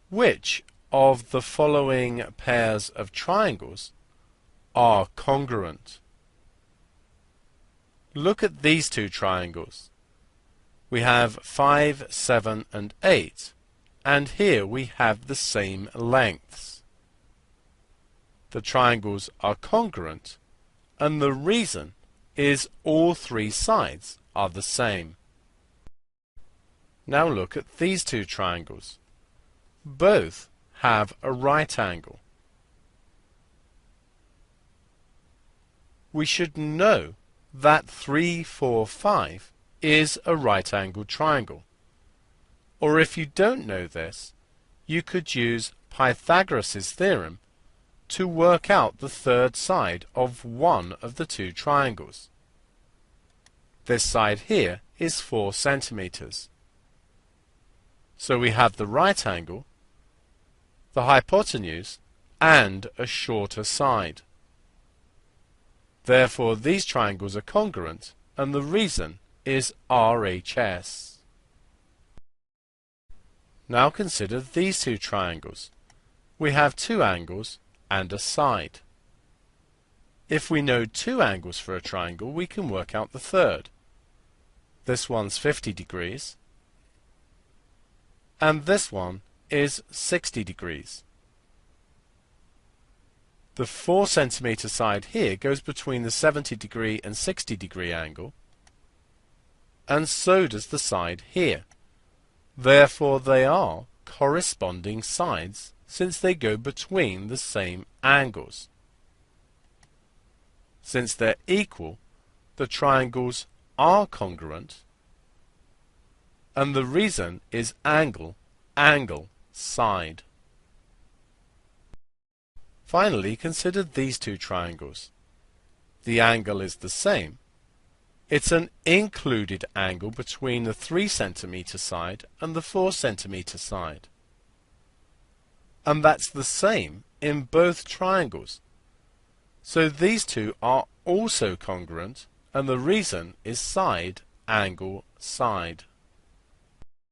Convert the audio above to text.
Which of the following pairs of triangles are congruent? Look at these two triangles. We have 5, 7 and 8, and here we have the same lengths. The triangles are congruent, and the reason is all three sides are the same. Now look at these two triangles. Both have a right angle. We should know that 3, 4, 5 is a right-angled triangle. Or if you don't know this, you could use Pythagoras' theorem to work out the third side of one of the two triangles. This side here is 4 centimeters. So we have the right angle, the hypotenuse, and a shorter side. Therefore, these triangles are congruent, and the reason is RHS. Now consider these two triangles. We have two angles and a side. If we know two angles for a triangle, we can work out the third. This one's 50 degrees, and this one is 60 degrees. The 4 centimeter side here goes between the 70 degree and 60 degree angle, and so does the side here. Therefore they are corresponding sides since they go between the same angles. Since they're equal, the triangles are congruent, and the reason is angle, angle, side. Finally, consider these two triangles. The angle is the same. It's an included angle between the 3 centimeter side and the 4 centimeter side. And that's the same in both triangles. So these two are also congruent, and the reason is side, angle, side.